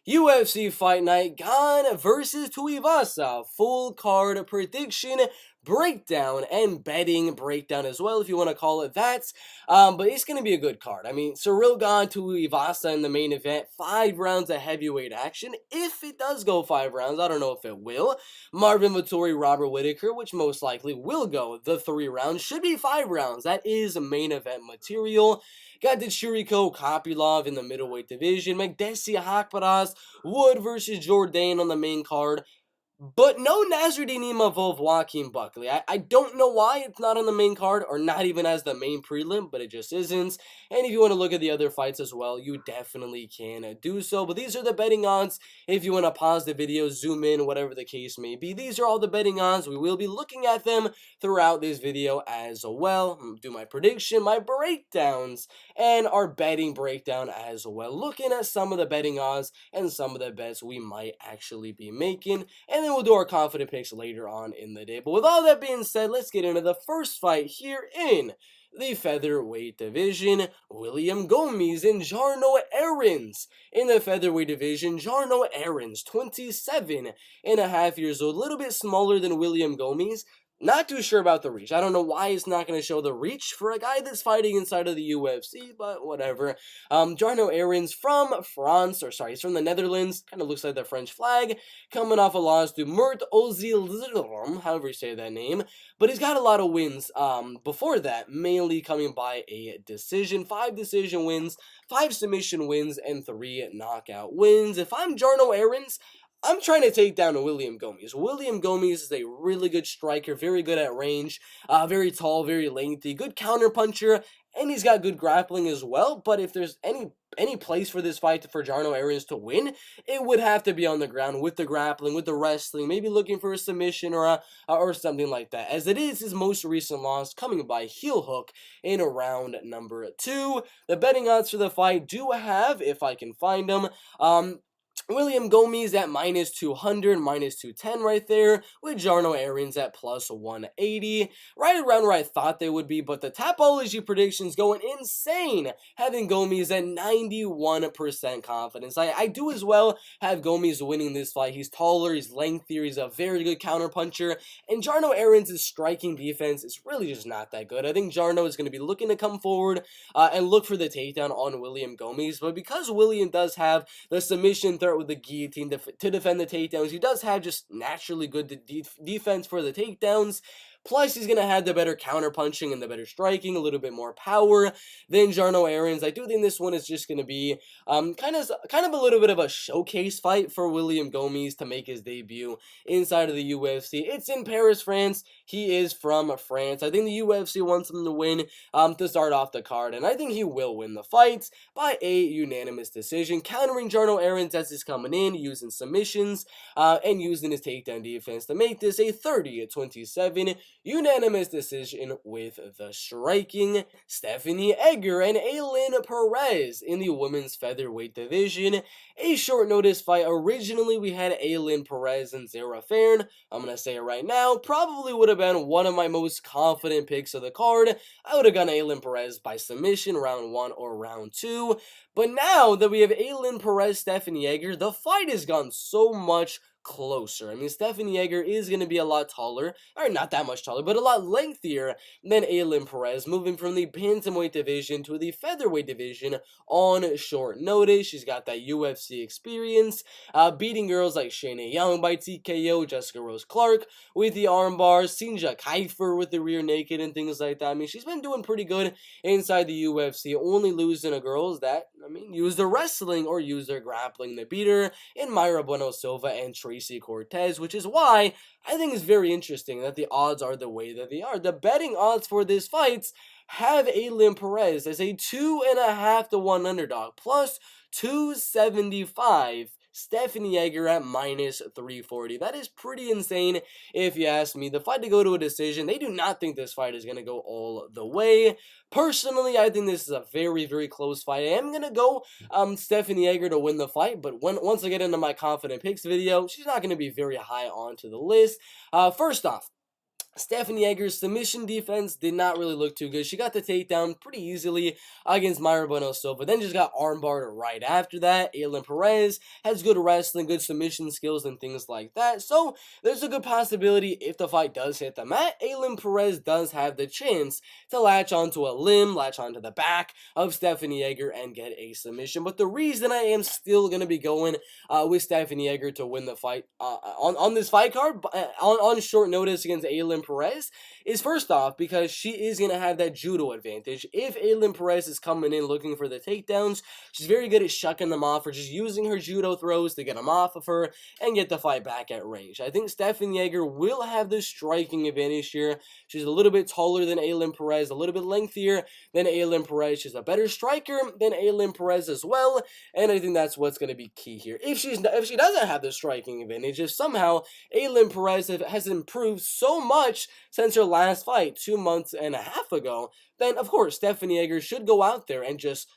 UFC Fight Night, Gane versus Tuivasa, full card prediction, breakdown, and betting breakdown as well, if you want to call it that. But it's going to be a good card. I mean, Cyril Gane Tuivasa in the main event, 5 rounds of heavyweight action. If it does go 5 rounds, I don't know if it will. Marvin Vettori, Robert Whittaker, which most likely will go the 3 rounds, should be 5 rounds. That is main event material. Got the Chirico Kopylov in the middleweight division. Magdessi Haqparast, Wood versus Jourdain on the main card. But no Nassourdine Imavov, Joaquin, Buckley. I don't know why it's not on the main card or not even as the main prelim, but it just isn't. And if you want to look at the other fights as well, you definitely can do so. But these are the betting odds. If you want to pause the video, zoom in, whatever the case may be, these are all the betting odds. We will be looking at them throughout this video as well. Do my prediction, my breakdowns, and our betting breakdown as well. Looking at some of the betting odds and some of the bets we might actually be making. And then we'll do our confident picks later on in the day. But with all that being said, let's get into the first fight here in the featherweight division. William Gomis and Jarno Ergens. In the featherweight division, Jarno Ergens, 27.5 years old, a little bit smaller than William Gomis. Not too sure about the reach. I don't know why it's not going to show the reach for a guy that's fighting inside of the UFC, but whatever. Jarno Ergens from France, he's from the Netherlands. Kind of looks like the French flag. Coming off a loss to Mert Ozil, however you say that name. But he's got a lot of wins before that, mainly coming by a decision. 5 decision wins, 5 submission wins, and 3 knockout wins. If I'm Jarno Ergens, I'm trying to take down William Gomis. William Gomis is a really good striker, very good at range, very tall, very lengthy, good counter puncher, and he's got good grappling as well. But if there's any place for this fight for Jarno Ergens to win, it would have to be on the ground with the grappling, with the wrestling, maybe looking for a submission or something like that. As it is his most recent loss, coming by heel hook in round number 2. The betting odds for the fight do have, if I can find them, William Gomis at minus 200, minus 210 right there, with Jarno Ergens at plus 180, right around where I thought they would be, but the Tapology predictions going insane, having Gomis at 91% confidence. I do as well have Gomis winning this fight. He's taller, he's lengthier, he's a very good counterpuncher, and Jarno Ergens' striking defense is really just not that good. I think Jarno is going to be looking to come forward and look for the takedown on William Gomis, but because William does have the submission threat with the guillotine to defend the takedowns, he does have just naturally good defense for the takedowns. Plus, he's going to have the better counter-punching and the better striking, a little bit more power than Jarno Ergens. I do think this one is just going to be kind of a little bit of a showcase fight for William Gomis to make his debut inside of the UFC. It's in Paris, France. He is from France. I think the UFC wants him to win to start off the card, and I think he will win the fight by a unanimous decision, countering Jarno Ergens as he's coming in, using submissions and using his takedown defense to make this a 30-27 unanimous decision with the striking. Stephanie Egger and Ailin Perez in the women's featherweight division. A short notice fight. Originally, we had Ailin Perez and Zara Fairn. I'm going to say it right now. Probably would have been one of my most confident picks of the card. I would have gone Ailin Perez by submission, round 1 or round 2. But now that we have Ailin Perez, Stephanie Egger, the fight has gone so much closer. I mean, Stephanie Egger is going to be a lot taller, or not that much taller, but a lot lengthier than Ailin Perez, moving from the bantamweight division to the featherweight division on short notice. She's got that UFC experience, beating girls like Shayna Young by TKO, Jessica Rose Clark with the armbar, Sinja Kiefer with the rear naked and things like that. I mean, she's been doing pretty good inside the UFC, only losing to girls that, use their wrestling or use their grappling to beat her in Mayra Bueno Silva and Tracy Cortez, which is why I think it's very interesting that the odds are the way that they are. The betting odds for this fight have Ailin Perez as a 2.5 to 1 underdog, plus 275. Stephanie Egger at minus 340. That is pretty insane if you ask me. The fight to go to a decision, they do not think this fight is going to go all the way. Personally, I think this is a very, very close fight. I am going to go Stephanie Egger to win the fight, but once I get into my confident picks video, she's not going to be very high onto the list. First off, Stephanie Egger's submission defense did not really look too good. She got the takedown pretty easily against Mayra Bueno Silva, then just got armbarred right after that. Ailin Perez has good wrestling, good submission skills, and things like that. So there's a good possibility if the fight does hit the mat, Ailin Perez does have the chance to latch onto a limb, latch onto the back of Stephanie Egger, and get a submission. But the reason I am still going to be going with Stephanie Egger to win the fight on this fight card on short notice against Ailin Perez is first off because she is going to have that judo advantage. If Ailin Perez is coming in looking for the takedowns, she's very good at shucking them off or just using her judo throws to get them off of her and get the fight back at range. I think Stephanie Egger will have the striking advantage here. She's a little bit taller than Ailin Perez, a little bit lengthier than Ailin Perez. She's a better striker than Ailin Perez as well, and I think that's what's going to be key here. If she doesn't have the striking advantage, if somehow Ailin Perez has improved so much since her last fight 2.5 months ago, then of course Stephanie Egger should go out there and just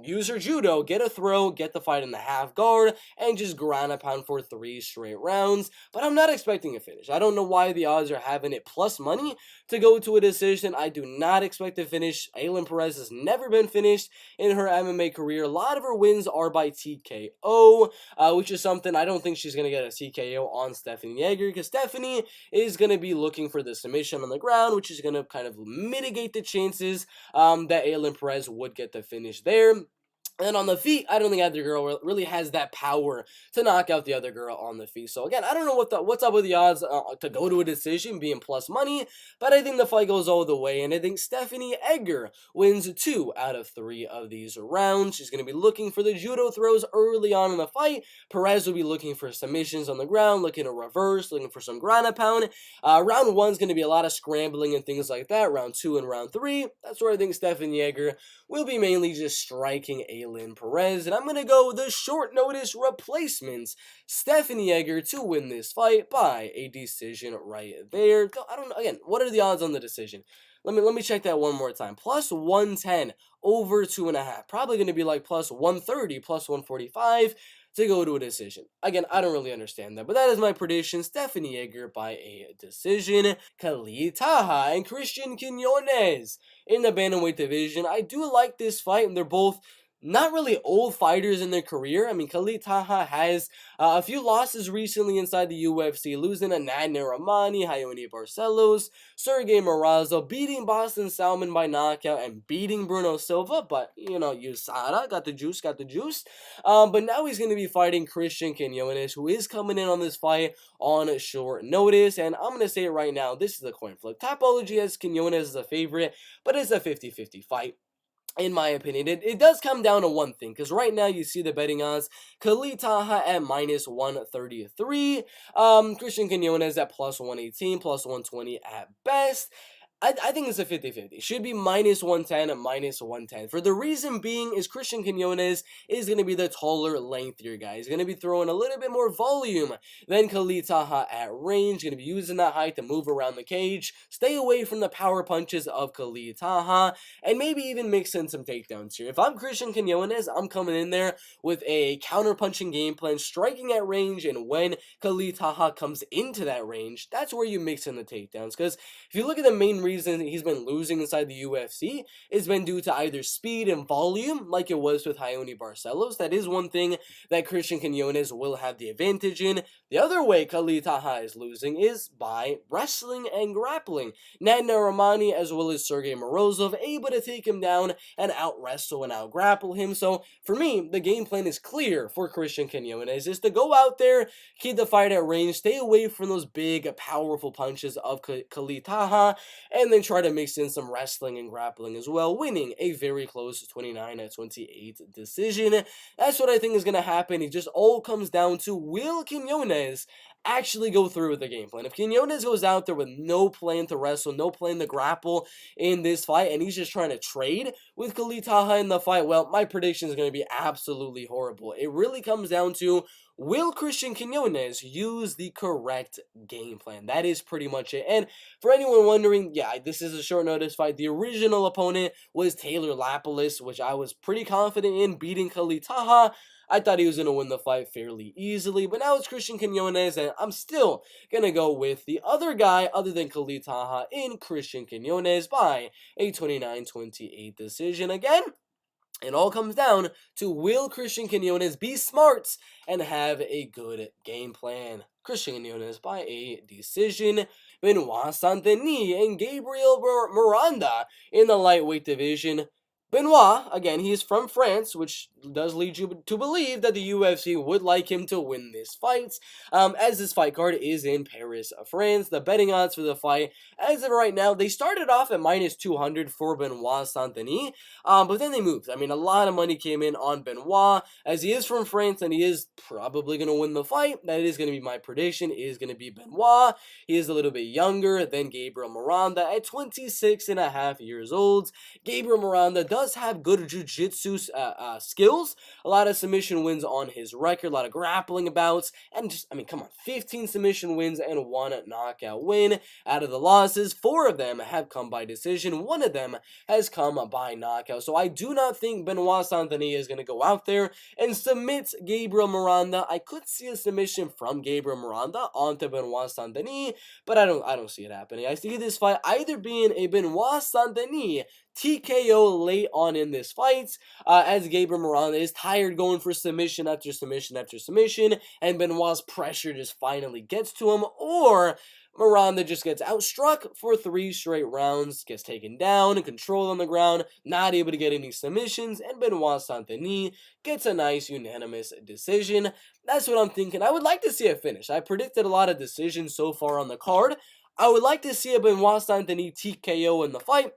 use her judo, get a throw, get the fight in the half guard, and just ground and pound for 3 straight rounds. But I'm not expecting a finish. I don't know why the odds are having it plus money to go to a decision. I do not expect a finish. Ailin Perez has never been finished in her MMA career. A lot of her wins are by TKO, which is something I don't think she's going to get a TKO on Stephanie Egger, because Stephanie is going to be looking for the submission on the ground, which is going to kind of mitigate the chances that Ailin Perez would get the finish there. And on the feet, I don't think either girl really has that power to knock out the other girl on the feet. So again, I don't know what's up with the odds to go to a decision being plus money, but I think the fight goes all the way, and I think Stephanie Egger wins 2 out of 3 of these rounds. She's going to be looking for the judo throws early on in the fight. Perez will be looking for submissions on the ground, looking to reverse, looking for some ground and pound. Round 1 is going to be a lot of scrambling and things like that. Round 2 and round 3, that's where I think Stephanie Egger will be mainly just striking Ailin Perez, and I'm going to go with the short notice replacements, Stephanie Egger, to win this fight by a decision right there. I don't know, again, what are the odds on the decision? Let me check that one more time. Plus 110 over 2.5. Probably going to be like plus 130, plus 145 to go to a decision. Again, I don't really understand that, but that is my prediction. Stephanie Egger by a decision. Khalid Taha and Christian Quiñonez in the bantamweight division. I do like this fight, and they're both not really old fighters in their career. I mean, Khalid Taha has a few losses recently inside the UFC, losing to Nathaniel, Raoni Barcelos, Sergey Morazo, beating Boston Salmon by knockout, and beating Bruno Silva. But, you know, USADA got the juice. But now he's going to be fighting Christian Quiñonez, who is coming in on this fight on short notice. And I'm going to say it right now, this is a coin flip. Topology has Quiñonez as a favorite, but it's a 50-50 fight. In my opinion, it does come down to one thing, because right now you see the betting odds. Khalid Taha at minus 133, Christian Quiñonez at plus 118, plus 120 at best. I think it's a 50-50. Should be minus 110 and minus 110. For the reason being is Christian Quiñonez is going to be the taller, lengthier guy. He's going to be throwing a little bit more volume than Khalid Taha at range. Going to be using that height to move around the cage, stay away from the power punches of Khalid Taha, and maybe even mix in some takedowns here. If I'm Christian Quiñonez, I'm coming in there with a counter-punching game plan, striking at range, and when Khalid Taha comes into that range, that's where you mix in the takedowns. Because if you look at the main reason he's been losing inside the UFC, it's been due to either speed and volume, like it was with Raoni Barcelos. That is one thing that Christian Quiñonez will have the advantage in. The other way Khalid Taha is losing is by wrestling and grappling. Nathaniel Raoni as well as Sergey Morozov able to take him down and out-wrestle and out-grapple him. So for me, the game plan is clear for Christian Quiñonez, is to go out there, keep the fight at range, stay away from those big, powerful punches of Khalid Taha, and then try to mix in some wrestling and grappling as well, winning a very close 29-28 decision. That's what I think is going to happen. It just all comes down to, will Quiñonez actually go through with the game plan? If Quiñonez goes out there with no plan to wrestle, no plan to grapple in this fight, and he's just trying to trade with Khalid Taha in the fight, well, my prediction is going to be absolutely horrible. It really comes down to, will Christian Quiñonez use the correct game plan? That is pretty much it. And for anyone wondering, yeah, this is a short notice fight. The original opponent was Taylor Lapilus, which I was pretty confident in beating Khalid Taha. I thought he was going to win the fight fairly easily, but now it's Christian Quiñonez, and I'm still going to go with the other guy other than Khalid Taha in Christian Quiñonez by a 29-28 decision. Again, it all comes down to, will Christian Quiñonez be smart and have a good game plan? Christian Quiñonez by a decision. Benoit Saint-Denis and Gabriel Miranda in the lightweight division. Benoit, again, he is from France, which does lead you to believe that the UFC would like him to win this fight, as this fight card is in Paris, France. The betting odds for the fight, as of right now, they started off at -200 for Benoit Saint-Denis, but then they moved. I mean, a lot of money came in on Benoit, as he is from France, and he is probably going to win the fight. That is going to be my prediction, is going to be Benoit. He is a little bit younger than Gabriel Miranda at 26.5 years old. Gabriel Miranda does have good jiu-jitsu skills, a lot of submission wins on his record, a lot of grappling bouts, and just, I mean, come on, 15 submission wins and 1 knockout win. Out of the losses, 4 of them have come by decision, 1 of them has come by knockout. So I do not think Benoit Saint-Denis is going to go out there and submit Gabriel Miranda. I could see a submission from Gabriel Miranda onto Benoit Saint-Denis, but I don't see it happening. I see this fight either being a Benoit Saint-Denis TKO late on in this fight, as Gabriel Miranda is tired going for submission after submission after submission, and Benoit's pressure just finally gets to him, or Miranda just gets outstruck for 3 straight rounds, gets taken down and controlled on the ground, not able to get any submissions, and Benoit Saint-Denis gets a nice unanimous decision. That's what I'm thinking. I would like to see a finish. I predicted a lot of decisions so far on the card. I would like to see a Benoit Saint-Denis TKO in the fight.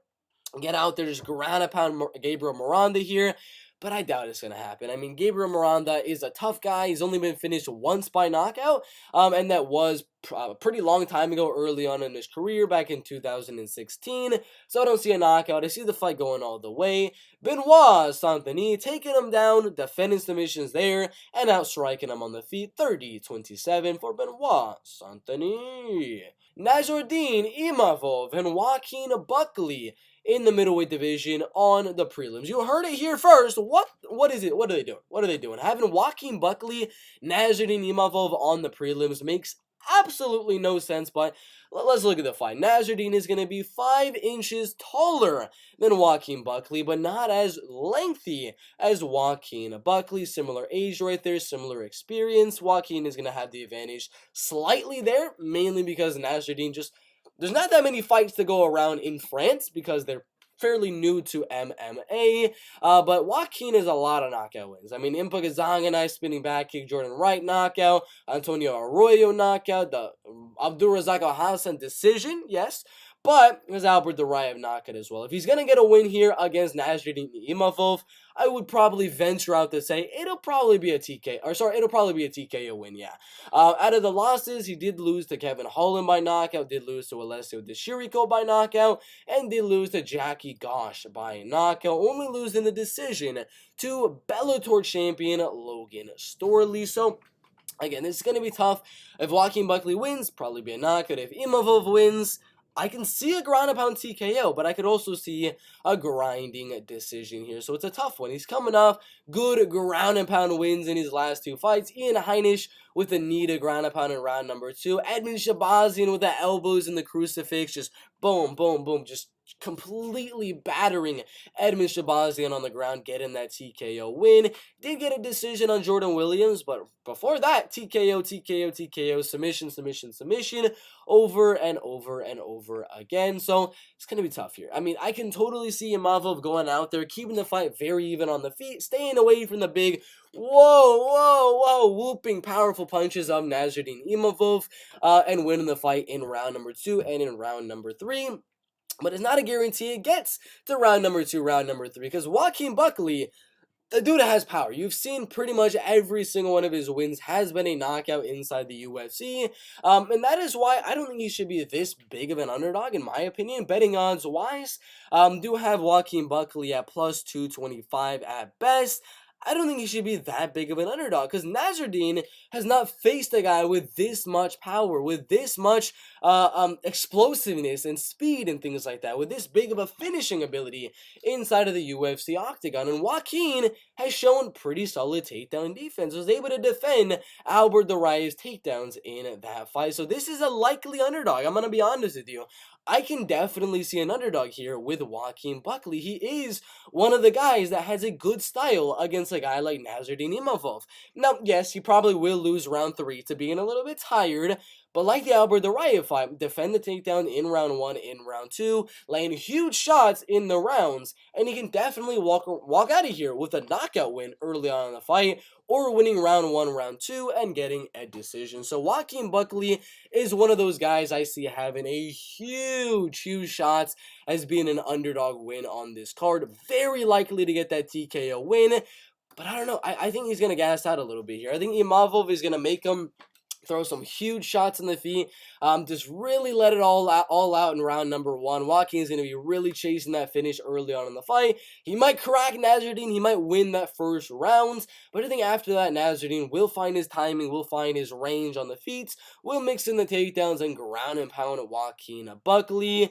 Get out there, just ground and pound Gabriel Miranda here, but I doubt it's going to happen. I mean, Gabriel Miranda is a tough guy. He's only been finished once by knockout, and that was a pretty long time ago, early on in his career, back in 2016, so I don't see a knockout. I see the fight going all the way. Benoit Saint-Denis taking him down, defending submissions there, and outstriking him on the feet, 30-27 for Benoit Saint-Denis. Nassourdine, Imavov, and Joaquin Buckley in the middleweight division on the prelims. You heard it here first. What is it? What are they doing? What are they doing? Having Joaquin Buckley, Nassourdine Imavov on the prelims makes absolutely no sense, but let's look at the fight. Nassourdine is going to be 5 inches taller than Joaquin Buckley, but not as lengthy as Joaquin Buckley. Similar age right there, similar experience. Joaquin is going to have the advantage slightly there, mainly because Nassourdine just, there's not that many fights to go around in France because they're fairly new to MMA, but Joaquin is a lot of knockout wins. I mean, Impa Gazanganai spinning back kick, Jourdain right knockout, Antonio Arroyo knockout, the Abdulrazak Al-Hassan decision, yes, but there's Albert Duraev knockout as well. If he's going to get a win here against Nassourdine Imavov, I would probably venture out to say it'll probably be a TKO win, yeah. Out of the losses, he did lose to Kevin Holland by knockout, did lose to Alessio Deshirico by knockout, and did lose to Jackie Gosh by knockout, only losing the decision to Bellator champion Logan Storley. So again, this is going to be tough. If Joaquin Buckley wins, probably be a knockout. If Imavov wins, I can see a ground and pound TKO, but I could also see a grinding decision here. So it's a tough one. He's coming off good ground and pound wins in his last 2 fights. Ian Heinisch with a knee to ground and pound in round number 2. Edmund Shabazian with the elbows in the crucifix. Just boom, boom, boom. Just completely battering Edmund Shabazian on the ground, getting that TKO win. Did get a decision on Jordan Williams, but before that, TKO, submission, over and over and over again. So it's going to be tough here. I mean, I can totally see Imavov going out there, keeping the fight very even on the feet, staying away from the big whooping powerful punches of Nassourdine Imavov, and winning the fight in round number 2 and in round number 3. But it's not a guarantee it gets to round number 2, round number 3, because Joaquin Buckley, the dude has power. You've seen pretty much every single one of his wins has been a knockout inside the UFC, and that is why I don't think he should be this big of an underdog, in my opinion. Betting odds-wise, do have Joaquin Buckley at plus 225 at best. I don't think he should be that big of an underdog, because Nassourdine has not faced a guy with this much power, with this much explosiveness and speed and things like that, with this big of a finishing ability inside of the UFC octagon. And Joaquin has shown pretty solid takedown defense, was able to defend Albert the Riot's takedowns in that fight. So this is a likely underdog. I'm going to be honest with you. I can definitely see an underdog here with Joaquin Buckley. He is one of the guys that has a good style against a guy like Nassourdine Imavov. Now, yes, he probably will lose round 3 to being a little bit tired, but like the Albert the Riot fight, defend the takedown in round 1, in round 2, laying huge shots in the rounds, and he can definitely walk out of here with a knockout win early on in the fight, or winning round 1, round 2, and getting a decision. So Joaquin Buckley is one of those guys I see having a huge shots as being an underdog win on this card. Very likely to get that TKO win, but I don't know. I think he's going to gas out a little bit here. I think Imavov is going to make him throw some huge shots in the feet, just really let it all out in round number 1. Joaquin is going to be really chasing that finish early on in the fight. He might crack Nassourdine, he might win that first round, but I think after that, Nassourdine will find his timing, will find his range on the feet, will mix in the takedowns and ground and pound Joaquin Buckley.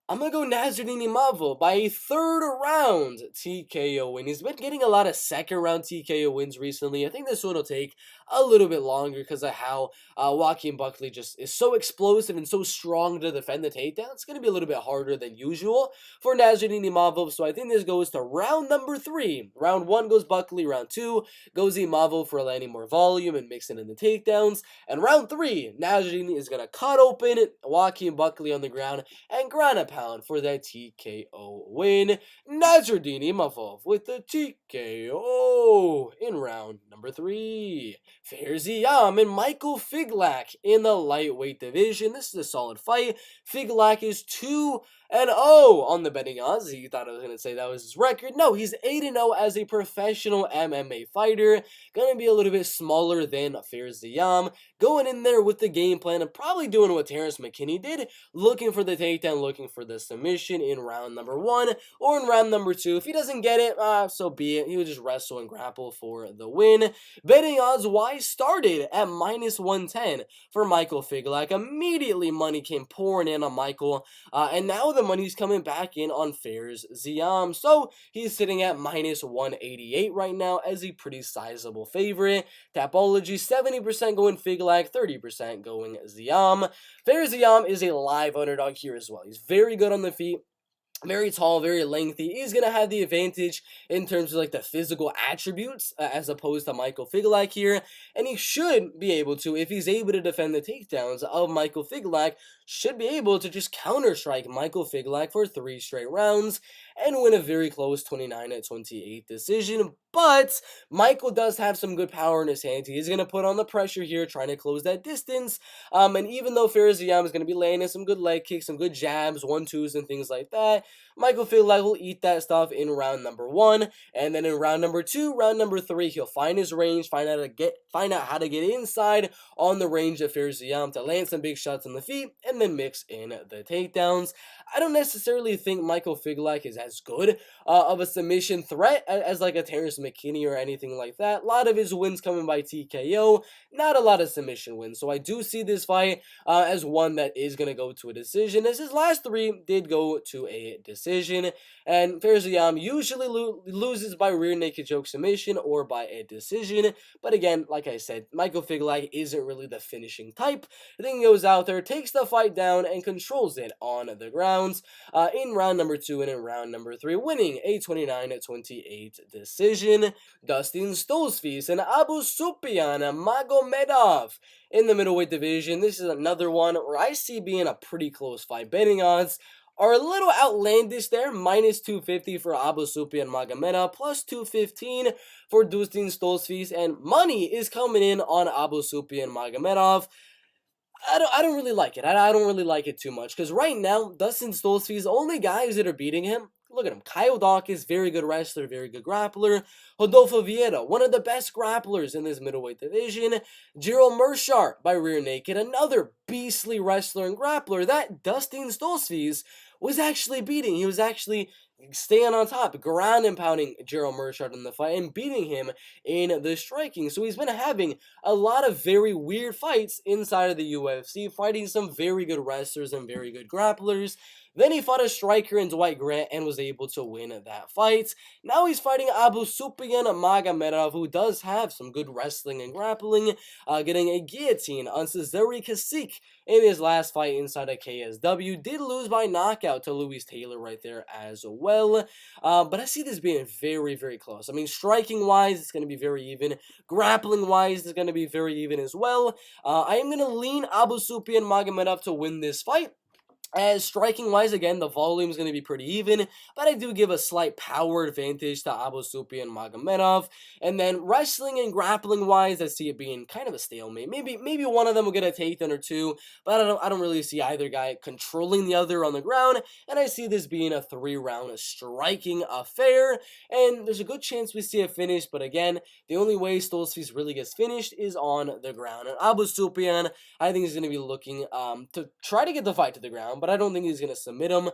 I'm going to go Nassourdine Imavov by a 3rd round TKO win. He's been getting a lot of 2nd round TKO wins recently. I think this one will take a little bit longer because of how Joaquin Buckley just is so explosive and so strong to defend the takedown. It's going to be a little bit harder than usual for Nassourdine Imavov. So I think this goes to round number 3. Round 1 goes Buckley. Round 2 goes Imavov for landing more volume and mixing in the takedowns. And round 3, Nassourdine is going to cut open Joaquin Buckley on the ground and ground a pound for that TKO win. Nassourdine Imavov with the TKO in round number 3. Ziam and Michael Figlak in the lightweight division. This is a solid fight. Figlak is 2-0 on the betting odds. He thought I was going to say that was his record. No, he's 8-0 as a professional MMA fighter. Going to be a little bit smaller than Ziam. Going in there with the game plan and probably doing what Terrence McKinney did, looking for the takedown, looking for the submission in round number 1 or in round number 2. If he doesn't get it, so be it. He would just wrestle and grapple for the win. Betting odds wise started at -110 for Michael Figlak. Immediately money came pouring in on Michael, and now the money's coming back in on Ziam. So he's sitting at -188 right now as a pretty sizable favorite. Tapology 70% going Figlak, 30% going Ziam. Ziam is a live underdog here as well. He's very good on the feet. Very tall, very lengthy. He's going to have the advantage in terms of like the physical attributes as opposed to Michael Figlak here. And he should be able to, if he's able to defend the takedowns of Michael Figlak, should be able to just counter-strike Michael Figlak for 3 straight rounds and win a very close 29-28 decision. But Michael does have some good power in his hands. He's going to put on the pressure here, trying to close that distance. And even though Ziam is going to be landing some good leg kicks, some good jabs, 1-2s, and things like that, Michael Figlak will eat that stuff in round number 1. And then in round number 2, round number 3, he'll find his range, find out how to get inside on the range of Ziam to land some big shots on the feet, and then mix in the takedowns. I don't necessarily think Michael Figlak is as good of a submission threat as like a Terrence McKinney or anything like that. A lot of his wins coming by TKO, not a lot of submission wins. So I do see this fight as one that is going to go to a decision, as his last 3 did go to a decision. And Ziam usually loses by rear naked choke submission or by a decision. But again, like I said, Michael Figlak isn't really the finishing type. I think he goes out there, takes the fight down, and controls it on the grounds in round number 2 and in round number 3, winning a 29-28 decision. Dustin Stolzfus and Abusupiyan Magomedov in the middleweight division. This is another one where I see being a pretty close fight. Betting odds are a little outlandish there. -250 for Abusupiyan Magomedov, +215 for Dustin Stolzfus, and money is coming in on Abusupiyan Magomedov. I don't really like it. I don't really like it too much, because right now, Dustin Stolzfus, only guys that are beating him, look at him. Kyle Dawkins, very good wrestler, very good grappler. Rodolfo Vieira, one of the best grapplers in this middleweight division. Gerald Mearshart by rear naked, another beastly wrestler and grappler that Dustin Stolzfus was actually beating. He was actually staying on top, ground and pounding Gerald Meerschaert in the fight and beating him in the striking. So he's been having a lot of very weird fights inside of the UFC, fighting some very good wrestlers and very good grapplers. Then he fought a striker in Dwight Grant and was able to win that fight. Now he's fighting Abusupiyan Magomedov, who does have some good wrestling and grappling, getting a guillotine on Cezary Kasich in his last fight inside of KSW. Did lose by knockout to Louis Taylor right there as well. But I see this being very, very close. I mean, striking-wise, it's going to be very even. Grappling-wise, it's going to be very even as well. I am going to lean Abusupiyan Magomedov to win this fight. As striking-wise, again, the volume is going to be pretty even, but I do give a slight power advantage to Abusupiyan Magomedov. And then wrestling and grappling-wise, I see it being kind of a stalemate. Maybe one of them will get a takedown or two, but I don't really see either guy controlling the other on the ground. And I see this being a 3-round striking affair. And there's a good chance we see a finish, but again, the only way Stolzfus really gets finished is on the ground. And Abusupiyan, I think, is going to be looking to try to get the fight to the ground, but I don't think he's going to submit him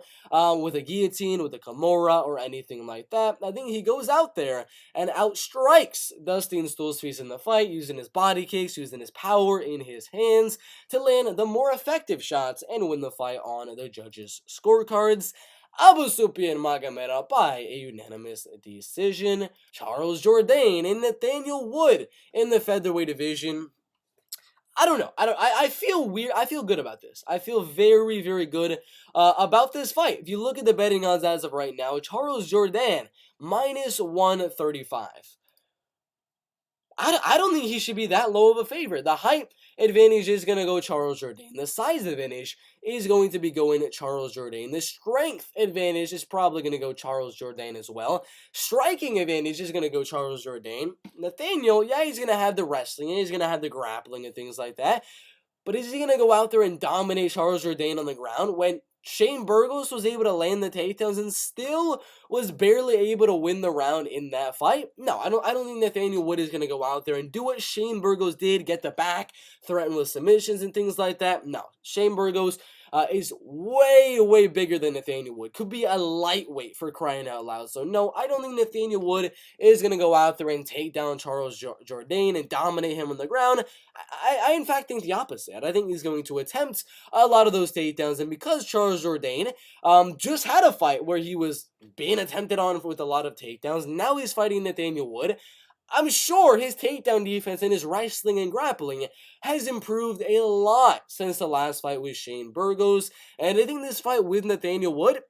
with a guillotine, with a Kimura, or anything like that. I think he goes out there and outstrikes Dustin Stolzfus in the fight, using his body kicks, using his power in his hands to land the more effective shots and win the fight on the judges' scorecards. Abusupiyan Magomedov by a unanimous decision. Charles Jourdain and Nathaniel Wood in the featherweight division. I don't know. I feel weird. I feel good about this. I feel very, very good about this fight. If you look at the betting odds as of right now, Charles Jourdain minus 135. I don't think he should be that low of a favorite. The height advantage is going to go Charles Jourdain. The size advantage is going to be going Charles Jourdain. The strength advantage is probably going to go Charles Jourdain as well. Striking advantage is going to go Charles Jourdain. Nathaniel, yeah, he's going to have the wrestling, and he's going to have the grappling and things like that. But is he going to go out there and dominate Charles Jourdain on the ground when Shane Burgos was able to land the takedowns and still was barely able to win the round in that fight? No, I don't think Nathaniel Wood is going to go out there and do what Shane Burgos did, get the back, threaten with submissions and things like that. No, Shane Burgos is way, way bigger than Nathaniel Wood. Could be a lightweight, for crying out loud. So no, I don't think Nathaniel Wood is going to go out there and take down Charles Jourdain and dominate him on the ground. I in fact think the opposite. I think he's going to attempt a lot of those takedowns, and because Charles Jourdain just had a fight where he was being attempted on with a lot of takedowns, now he's fighting Nathaniel Wood. I'm sure his takedown defense and his wrestling and grappling has improved a lot since the last fight with Shane Burgos. And I think this fight with Nathaniel Wood,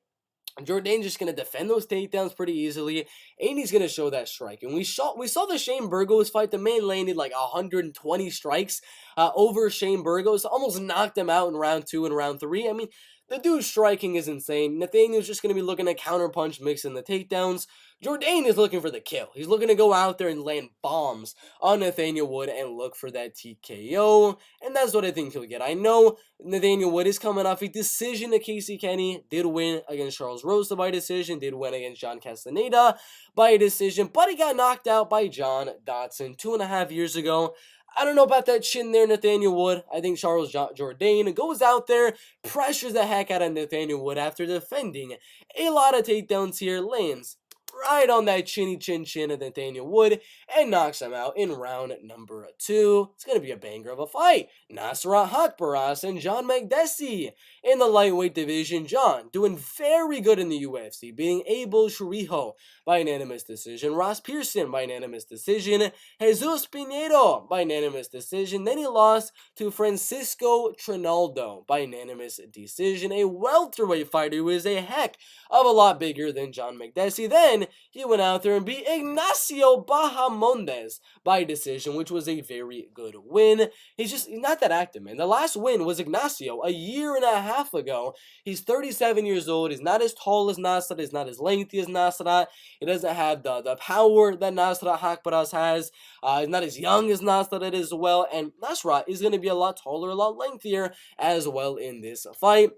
Jourdain's just going to defend those takedowns pretty easily, and he's going to show that strike. And we saw the Shane Burgos fight. The man landed like 120 strikes over Shane Burgos, almost knocked him out in round 2 and round 3. I mean, the dude's striking is insane. Nathaniel's just going to be looking to counterpunch, mixing the takedowns. Jourdain is looking for the kill. He's looking to go out there and land bombs on Nathaniel Wood and look for that TKO. And that's what I think he'll get. I know Nathaniel Wood is coming off a decision to Casey Kenny. Did win against Charles Rosa by decision. Did win against John Castaneda by a decision. But he got knocked out by John Dodson 2.5 years ago. I don't know about that chin there, Nathaniel Wood. I think Charles Jourdain goes out there, pressures the heck out of Nathaniel Wood after defending a lot of takedowns here, lands right on that chinny chin of Nathaniel Wood and knocks him out in round number 2. It's going to be a banger of a fight. Nasrat Haqparast and John Magdessi in the lightweight division. John doing very good in the UFC, beating Abel Churijo by unanimous decision, Ross Pearson by unanimous decision, Jesus Pinedo by unanimous decision. Then he lost to Francisco Trinaldo by unanimous decision, a welterweight fighter who is a heck of a lot bigger than John Magdessi. Then he went out there and beat Ignacio Bahamondes by decision, which was a very good win. He's not that active, man. The last win was Ignacio a year and a half ago. He's 37 years old. He's not as tall as Nasrat. He's not as lengthy as Nasrat. He doesn't have the power that Nasrat Haqparast has. He's not as young as Nasrat as well. And Nasrat is going to be a lot taller, a lot lengthier as well in this fight.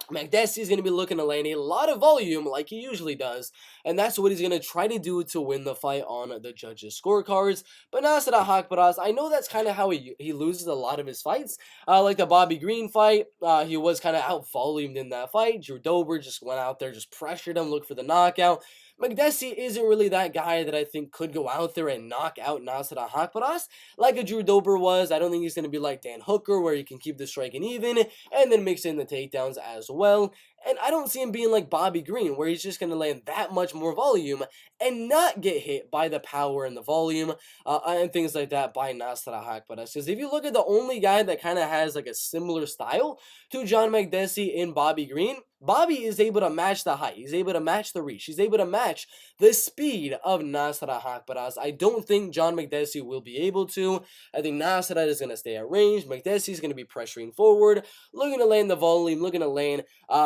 Magdessi is going to be looking to land a lot of volume like he usually does, and that's what he's going to try to do to win the fight on the judges' scorecards. But Nasrat Haqparast, I know that's kind of how he loses a lot of his fights. Like the Bobby Green fight, he was kind of out-volumed in that fight. Jourdain just went out there, just pressured him, looked for the knockout. Magdessi isn't really that guy that I think could go out there and knock out Nasrat Haqparast like a Jourdain was. I don't think he's going to be like Dan Hooker, where he can keep the striking even and then mix in the takedowns as well. And I don't see him being like Bobby Green, where he's just going to land that much more volume and not get hit by the power and the volume and things like that by Nasrat Haqparast. Because if you look at the only guy that kind of has like a similar style to John Magdessi in Bobby Green, Bobby is able to match the height. He's able to match the reach. He's able to match the speed of Nasrat Haqparast. I don't think John Magdessi will be able to. I think Nasrat is going to stay at range. Magdessi is going to be pressuring forward, looking to land the volume, looking to land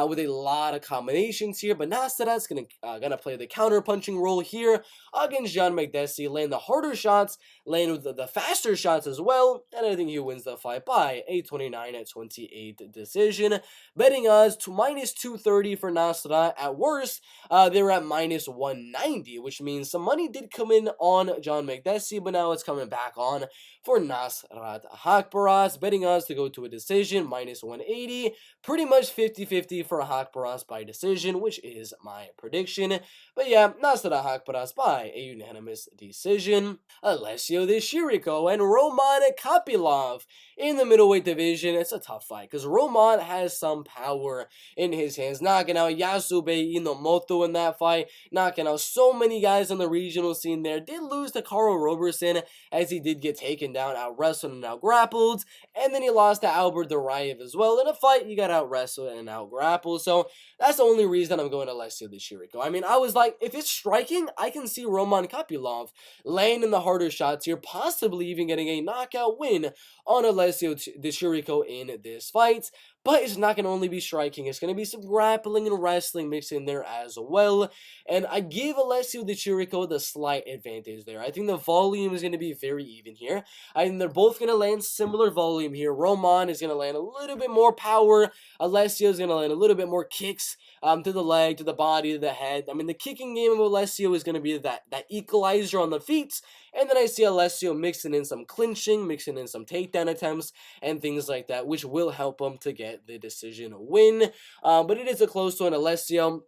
with a lot of combinations here. But Nasrat's going to play the counter-punching role here against John Magdessi, land the harder shots, land with the faster shots as well. And I think he wins the fight by a 29-28 decision. Betting odds to -230 for Nasrat. At worst, they're at -190, which means some money did come in on John Magdessi, but now it's coming back on for Nasrat Haqparast. Betting odds to go to a decision, -180. Pretty much 50-50 for Haqparast by decision, which is my prediction. But yeah, Nasrat Haqparast by a unanimous decision. Alessio Chirico and Roman Kopylov in the middleweight division. It's a tough fight because Roman has some power in his hands, knocking out Yasube Inomoto in that fight, knocking out so many guys on the regional scene there. Did lose to Karl Roberson as he did get taken down, out wrestled and out grappled, and then he lost to Albert Duraev as well. In a fight, you got out wrestled and out grappled, so that's the only reason I'm going to Alessio Chirico. I mean, I was like, if it's striking, I can see Roman Kopylov landing the harder shots here, possibly even getting a knockout win on Alessio Chirico in this fight. But it's not going to only be striking. It's going to be some grappling and wrestling mixed in there as well. And I give Alessio Chirico the slight advantage there. I think the volume is going to be very even here. I think they're both going to land similar volume here. Roman is going to land a little bit more power. Alessio is going to land a little bit more kicks to the leg, to the body, to the head. I mean, the kicking game of Alessio is going to be that equalizer on the feet. And then I see Alessio mixing in some clinching, mixing in some takedown attempts, and things like that, which will help him to get the decision win. But it is a close one. Alessio,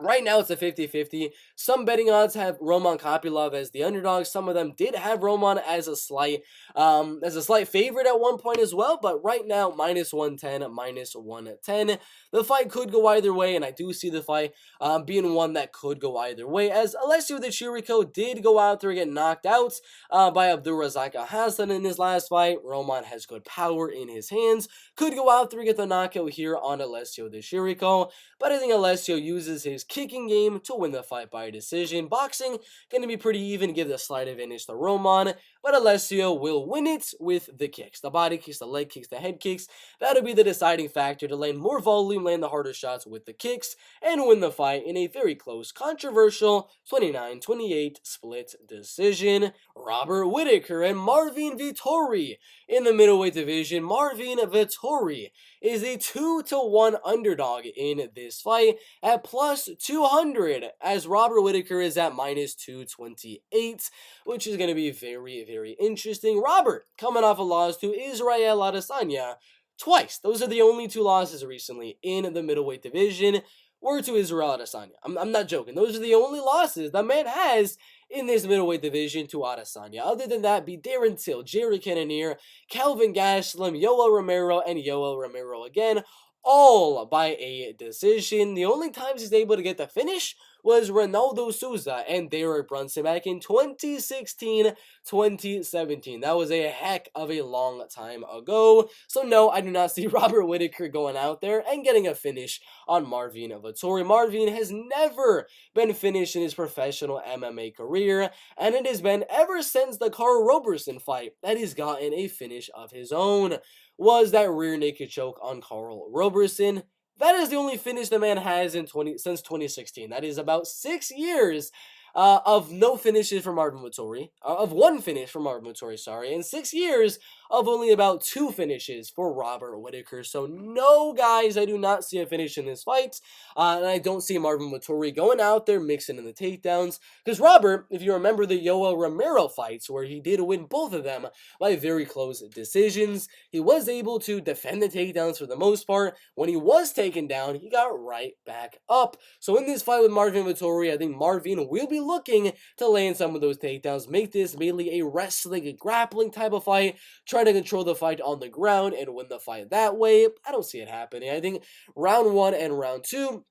right now it's a 50-50. Some betting odds have Roman Kopylov as the underdog. Some of them did have Roman as a slight favorite at one point as well. But right now, -110, -110. The fight could go either way, and I do see the fight being one that could go either way, as Alessio Chirico did go out there and get knocked out by Abdulrazak Hassan in his last fight. Roman has good power in his hands. Could go out there and get the knockout here on Alessio Chirico, but I think Alessio uses his kicking game to win the fight by decision. Boxing, going to be pretty even, give the slight advantage to Roman, but Alessio will win it with the kicks. The body kicks, the leg kicks, the head kicks. That'll be the deciding factor to land more volume, land the harder shots with the kicks, and win the fight in a very close, controversial 29-28 split decision. Robert Whittaker and Marvin Vettori in the middleweight division. Marvin Vettori is a 2-1 underdog in this fight at +200, as Robert Whittaker is at -228, which is going to be very, very interesting. Robert coming off a loss to Israel Adesanya twice. Those are the only two losses recently in the middleweight division were to Israel Adesanya. I'm not joking. Those are the only losses the man has in this middleweight division to Adesanya. Other than that, be Darren Till, Jerry Cannonier, Calvin Gastelum, Yoel Romero, and Yoel Romero again, all by a decision. The only times he's able to get the finish was Ronaldo Souza and Derek Brunson back in 2016, 2017. That was a heck of a long time ago. So no, I do not see Robert Whittaker going out there and getting a finish on Marvin Vettori. Marvin has never been finished in his professional MMA career, and it has been ever since the Karl Roberson fight that he's gotten a finish of his own. Was that rear naked choke on Karl Roberson. That is the only finish the man has since 2016. That is about 6 years of no finishes for Marvin Vettori, of one finish for Marvin Vettori, sorry, and 6 years of only about 2 finishes for Robert Whittaker. So no, guys, I do not see a finish in this fight, and I don't see Marvin Vettori going out there mixing in the takedowns, because Robert, if you remember the Yoel Romero fights, where he did win both of them by very close decisions, he was able to defend the takedowns for the most part. When he was taken down, he got right back up. So in this fight with Marvin Vettori, I think Marvin will be looking to land some of those takedowns, make this mainly a wrestling and grappling type of fight, try to control the fight on the ground and win the fight that way. I don't see it happening. I think round 1 and round 2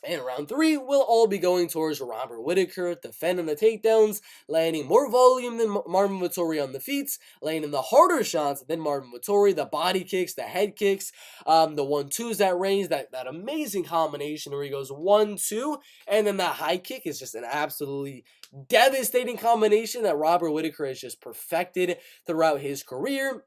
and round 3 will all be going towards Robert Whittaker, defending the takedowns, landing more volume than Marvin Vettori on the feet, landing the harder shots than Marvin Vettori, the body kicks, the head kicks, the 1-2s at range, that amazing combination where he goes 1-2, and then that high kick is just an absolutely devastating combination that Robert Whittaker has just perfected throughout his career.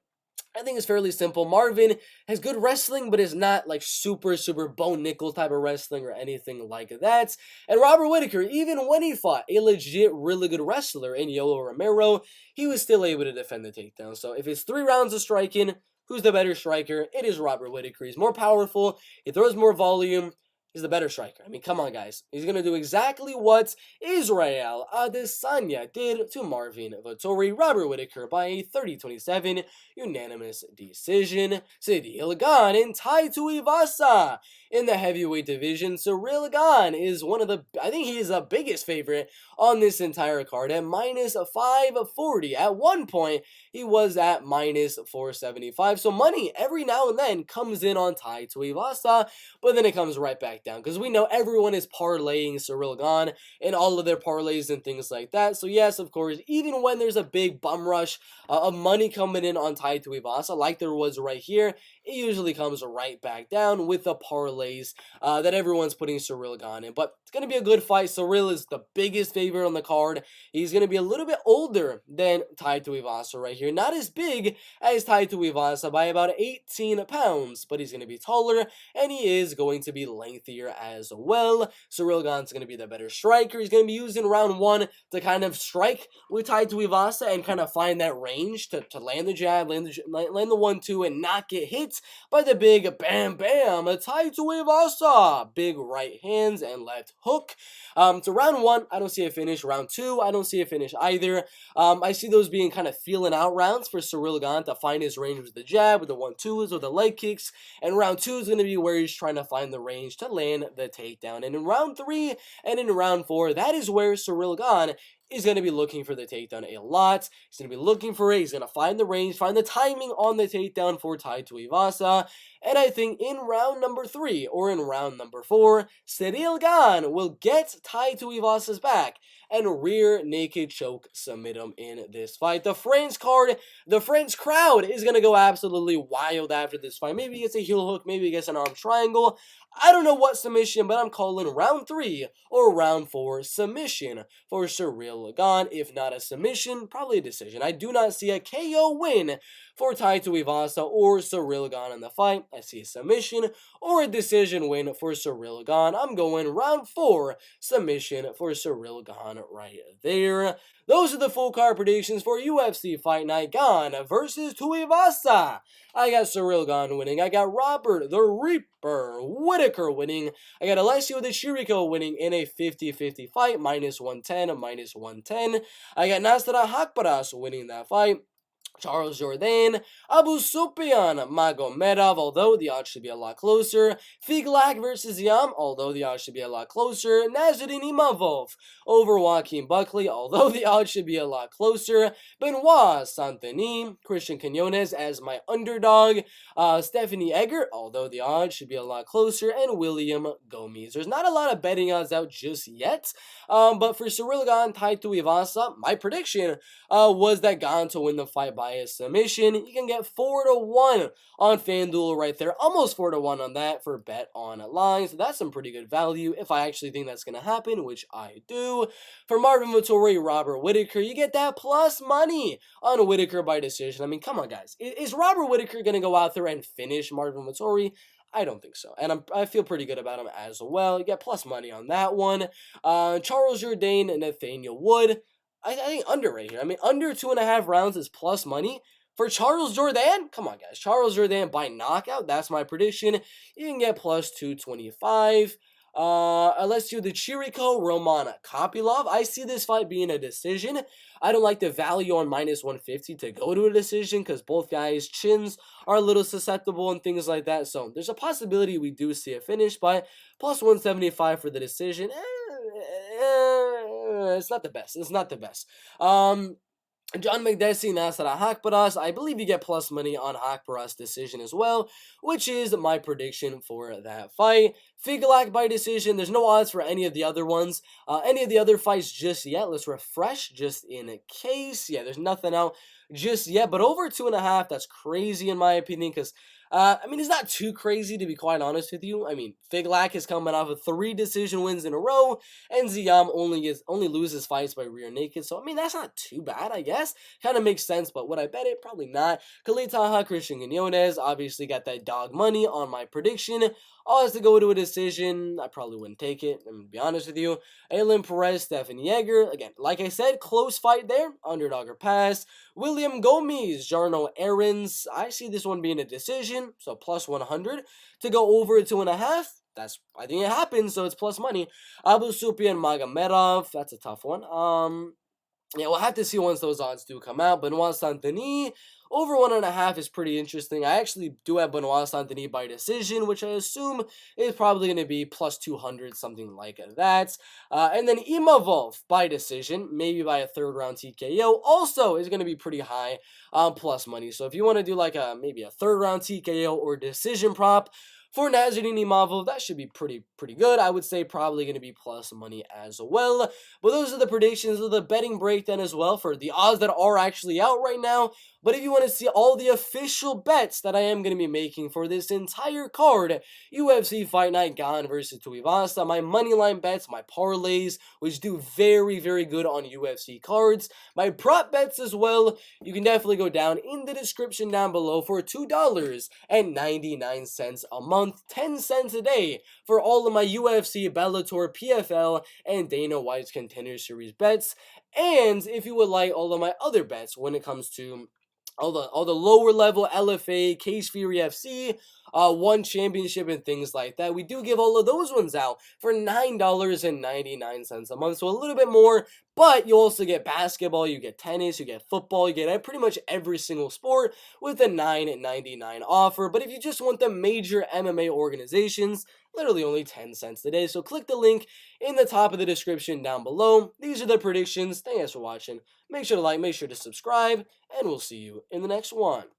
I think it's fairly simple. Marvin has good wrestling, but is not like super Bo Nichols type of wrestling or anything like that. And Robert Whittaker, even when he fought a legit, really good wrestler in Yoel Romero, he was still able to defend the takedown. So if it's 3 rounds of striking, who's the better striker? It is Robert Whittaker. He's more powerful. He throws more volume. He's the better striker. I mean, come on, guys. He's going to do exactly what Israel Adesanya did to Marvin Vettori. Robert Whittaker by a 30-27 unanimous decision. Ciryl Gane and Tai Tuivasa in the heavyweight division. Ciryl Gane is one of the, I think he is the biggest favorite on this entire card at minus 540. At one point, he was at minus 475. So money every now and then comes in on Tai Tuivasa, but then it comes right back down, because we know everyone is parlaying Ciryl Gane in all of their parlays and things like that. So yes, of course, even when there's a big bum rush of money coming in on Tai Tuivasa, like there was right here, it usually comes right back down with the parlays that everyone's putting Ciryl Gane in. But it's going to be a good fight. Ciryl is the biggest favorite on the card. He's going to be a little bit older than Tai Tuivasa right here. Not as big as Tai Tuivasa by about 18 pounds, but he's going to be taller, and he is going to be lengthier as well. Ciryl Gane's going to be the better striker. He's going to be used in round 1 to kind of strike with Tai Tuivasa and kind of find that range to land the jab, land the 1-2, and not get hit by the big bam bam Tai Tuivasa. Big right hands and left hook. So round 1, I don't see a finish. Round 2, I don't see a finish either. I see those being kind of feeling out rounds for Ciryl Gane to find his range with the jab, with the 1-2s, with the leg kicks. And round 2 is going to be where he's trying to find the range to land the takedown. And in round 3 and in round 4, that is where Ciryl Gane is going to be looking for the takedown a lot. He's going to be looking for it. He's going to find the range, find the timing on the takedown for Tai Tuivasa. And I think in round number 3 or in round number 4, Ciryl Gane will get Tai Tuivasa's back and rear naked choke submit him in this fight. The French card, the French crowd is going to go absolutely wild after this fight. Maybe he gets a heel hook, maybe he gets an arm triangle. I don't know what submission, but I'm calling round 3 or round 4 submission for Ciryl Gane. If not a submission, probably a decision. I do not see a KO win for Tai Tuivasa or Ciryl Gane in the fight. I see a submission or a decision win for Ciryl Gane. I'm going round 4 submission for Ciryl Gane right there. Those are the full card predictions for UFC Fight Night. Gane versus Tuivasa. I got Ciryl Gane winning. I got Robert the Reaper Whittaker winning. I got Alessio the Chirico winning in a 50-50 fight, minus 110, minus 110. I got Nasrat Haqparast winning that fight. Charles Jourdain, Abusupiyan, Magomedov, although the odds should be a lot closer. Figlak versus Ziam, although the odds should be a lot closer. Nassourdine Imavov over Joaquin Buckley, although the odds should be a lot closer. Benoit, Denis, Christian Quiñonez as my underdog. Stephanie Egger, although the odds should be a lot closer. And William Gomis. There's not a lot of betting odds out just yet, but for Ciryl Gane, Tai Tuivasa, my prediction was that Gane to win the fight by a submission. You can get 4-1 on FanDuel right there. Almost 4-1 on that for Bet Online. So that's some pretty good value if I actually think that's going to happen, which I do. For Marvin Vettori, Robert Whittaker, you get that plus money on Whittaker by decision. I mean, come on, guys. Is Robert Whittaker going to go out there and finish Marvin Vettori? I don't think so. And I feel pretty good about him as well. You get plus money on that one. Charles Jourdain and Nathaniel Wood. I think under right here. I mean, under 2.5 rounds is plus money. For Charles Jourdain, come on, guys. Charles Jourdain by knockout, that's my prediction. You can get plus 225. Alessio the Chirico, Roman Kopylov. I see this fight being a decision. I don't like the value on minus 150 to go to a decision because both guys' chins are a little susceptible and things like that. So there's a possibility we do see a finish, but plus 175 for the decision. It's not the best. It's not the best. John Magdessi, Nasrat, Haqparast. I believe you get plus money on Haqparast decision as well, which is my prediction for that fight. Figlak by decision. There's no odds for any of the other ones. Any of the other fights just yet. Let's refresh just in case. Yeah, there's nothing out just yet. But over 2.5, that's crazy in my opinion because I mean, it's not too crazy to be quite honest with you. I mean, Figlak is coming off of 3 decision wins in a row, and Ziam only loses fights by rear naked. So I mean, that's not too bad, I guess. Kind of makes sense, but would I bet it? Probably not. Khalid, Taha, Quiñonez obviously got that dog money on my prediction. All has to go to a decision. I probably wouldn't take it. I'm gonna be honest with you. Ailin, Perez, Stefan Yeager. Again, like I said, close fight there. Underdog or pass. William Gomis, Jarno, Ergens. I see this one being a decision. So plus 100 to go over 2.5. I think it happens. So it's plus money. Abusupiyan, Magomedov. That's a tough one. Yeah, we'll have to see once those odds do come out. Benoit Denis over 1.5 is pretty interesting. I actually do have Benoit Denis by decision, which I assume is probably going to be plus 200, something like that. And then Imavov by decision, maybe by a 3rd round TKO, also is going to be pretty high plus money. So if you want to do like maybe a 3rd round TKO or decision prop for Nassourdine Imavov, that should be pretty good. I would say probably going to be plus money as well. But those are the predictions of the betting breakdown as well for the odds that are actually out right now. But if you want to see all the official bets that I am going to be making for this entire card, UFC Fight Night Gane versus Tuivasa, my moneyline bets, my parlays, which do very good on UFC cards, my prop bets as well, you can definitely go down in the description down below for $2.99 a month, 10 cents a day for all of my UFC, Bellator, PFL, and Dana White's Contender Series bets. And if you would like all of my other bets when it comes to all the lower level LFA, Cage Fury FC, One Championship and things like that, we do give all of those ones out for $9.99 a month, so a little bit more. But you also get basketball, you get tennis, you get football, you get pretty much every single sport with a $9.99 offer. But if you just want the major MMA organizations, literally only 10 cents a day. So click the link in the top of the description down below. These are the predictions. Thanks for watching. Make sure to like, make sure to subscribe, and we'll see you in the next one.